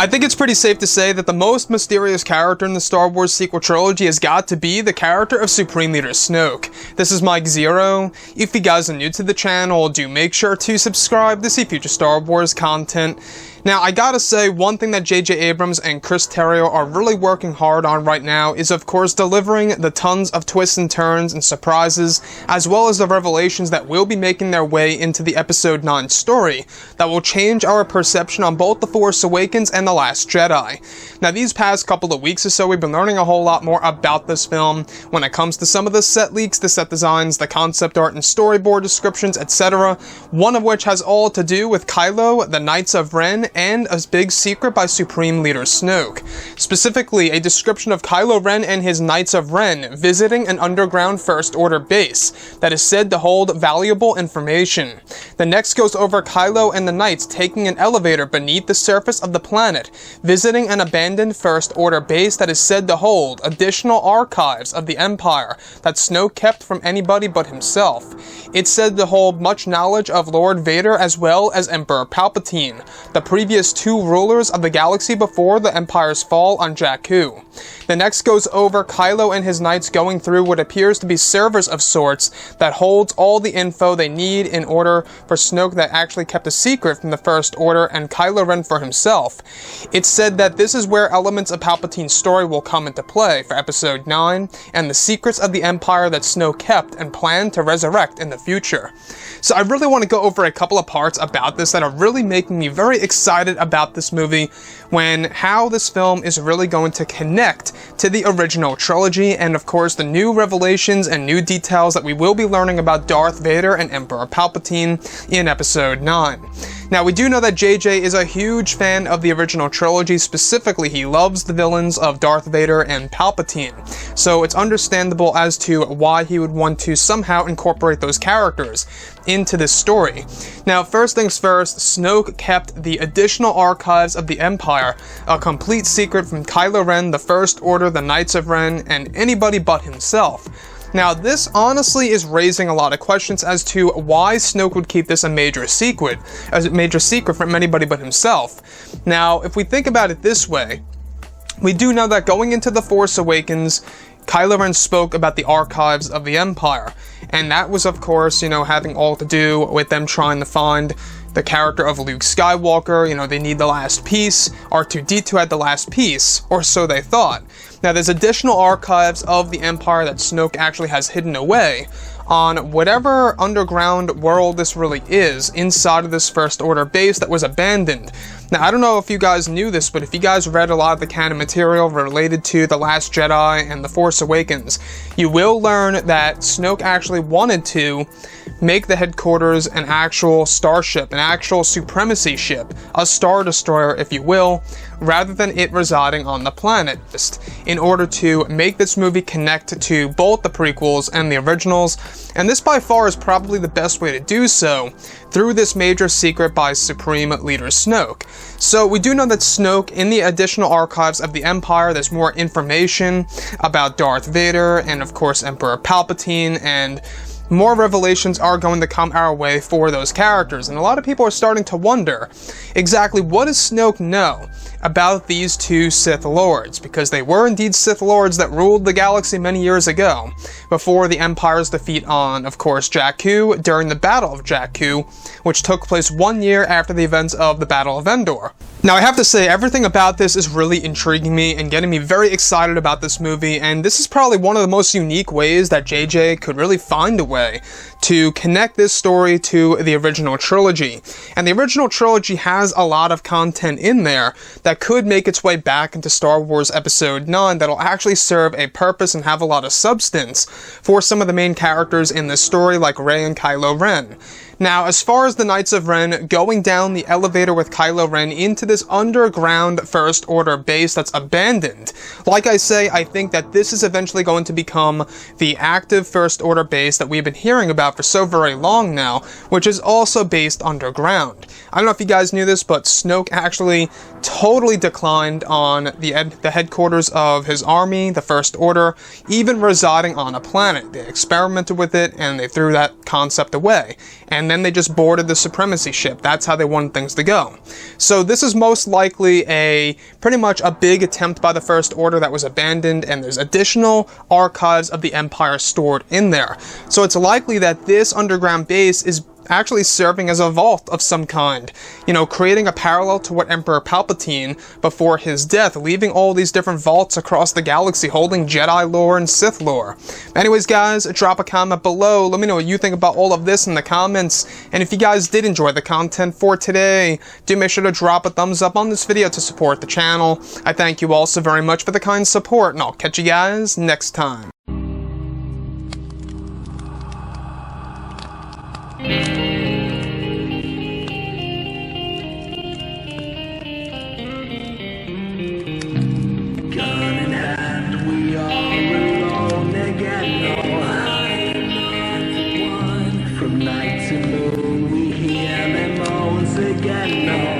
I think it's pretty safe to say that the most mysterious character in the Star Wars sequel trilogy has got to be the character of Supreme Leader Snoke. This is Mike Zero. If you guys are new to the channel, do make sure to subscribe to see future Star Wars content. Now, I gotta say, one thing that J.J. Abrams and Chris Terrio are really working hard on right now is, of course, delivering the tons of twists and turns and surprises, as well as the revelations that will be making their way into the Episode 9 story, that will change our perception on both The Force Awakens and The Last Jedi. Now, these past couple of weeks or so, we've been learning a whole lot more about this film when it comes to some of the set leaks, the set designs, the concept art and storyboard descriptions, etc., one of which has all to do with Kylo, the Knights of Ren, and a big secret by Supreme Leader Snoke. Specifically, a description of Kylo Ren and his Knights of Ren visiting an underground First Order base that is said to hold valuable information. The next goes over Kylo and the Knights taking an elevator beneath the surface of the planet, visiting an abandoned First Order base that is said to hold additional archives of the Empire that Snoke kept from anybody but himself. It's said to hold much knowledge of Lord Vader as well as Emperor Palpatine, the previous two rulers of the galaxy before the Empire's fall on Jakku. The next goes over Kylo and his knights going through what appears to be servers of sorts that holds all the info they need in order for Snoke that actually kept a secret from the First Order and Kylo Ren for himself. It's said that this is where elements of Palpatine's story will come into play for Episode 9 and the secrets of the Empire that Snoke kept and planned to resurrect in the future. So I really want to go over a couple of parts about this that are really making me very excited about this movie, when how this film is really going to connect to the original trilogy and of course the new revelations and new details that we will be learning about Darth Vader and Emperor Palpatine in Episode 9. Now, we do know that JJ is a huge fan of the original trilogy. Specifically, he loves the villains of Darth Vader and Palpatine. So it's understandable as to why he would want to somehow incorporate those characters into this story. Now, first things first, Snoke kept the additional archives of the Empire, a complete secret from Kylo Ren, the First Order, the Knights of Ren, and anybody but himself. Now, this honestly is raising a lot of questions as to why Snoke would keep this a major secret from anybody but himself. Now, if we think about it this way, we do know that going into The Force Awakens, Kylo Ren spoke about the archives of the Empire, and that was, of course, having all to do with them trying to find the character of Luke Skywalker. They need the last piece. R2-D2 had the last piece, or so they thought. Now, there's additional archives of the Empire that Snoke actually has hidden away on whatever underground world this really is inside of this First Order base that was abandoned. Now, I don't know if you guys knew this, but if you guys read a lot of the canon material related to The Last Jedi and The Force Awakens, you will learn that Snoke actually wanted to make the headquarters an actual starship, an actual supremacy ship, a Star Destroyer, if you will, rather than it residing on the planet, in order to make this movie connect to both the prequels and the originals. And this by far is probably the best way to do so, through this major secret by Supreme Leader Snoke. So we do know that Snoke, in the additional archives of the Empire, there's more information about Darth Vader and of course Emperor Palpatine, and more revelations are going to come our way for those characters. And a lot of people are starting to wonder, exactly what does Snoke know about these two Sith Lords? Because they were indeed Sith Lords that ruled the galaxy many years ago, before the Empire's defeat on, of course, Jakku during the Battle of Jakku, which took place 1 year after the events of the Battle of Endor. Now, I have to say, everything about this is really intriguing me and getting me very excited about this movie, and this is probably one of the most unique ways that JJ could really find a way to connect this story to the original trilogy. And the original trilogy has a lot of content in there that could make its way back into Star Wars Episode 9 that'll actually serve a purpose and have a lot of substance for some of the main characters in this story, like Rey and Kylo Ren. Now, as far as the Knights of Ren, going down the elevator with Kylo Ren into this underground First Order base that's abandoned, like I say, I think that this is eventually going to become the active First Order base that we've been hearing about for so very long now, which is also based underground. I don't know if you guys knew this, but Snoke actually totally declined on the headquarters of his army, the First Order, even residing on a planet. They experimented with it, and they threw that concept away. And then they just boarded the supremacy ship. That's how they wanted things to go. So this is most likely pretty much a big attempt by the First Order that was abandoned, and there's additional archives of the Empire stored in there. So it's likely that this underground base is actually serving as a vault of some kind, you know, creating a parallel to what Emperor Palpatine before his death, leaving all these different vaults across the galaxy holding Jedi lore and Sith lore. Anyways, guys, drop a comment below. Let me know what you think about all of this in the comments. And if you guys did enjoy the content for today, do make sure to drop a thumbs up on this video to support the channel. I thank you all so very much for the kind support, and I'll catch you guys next time. From night to moon, we hear them moans again.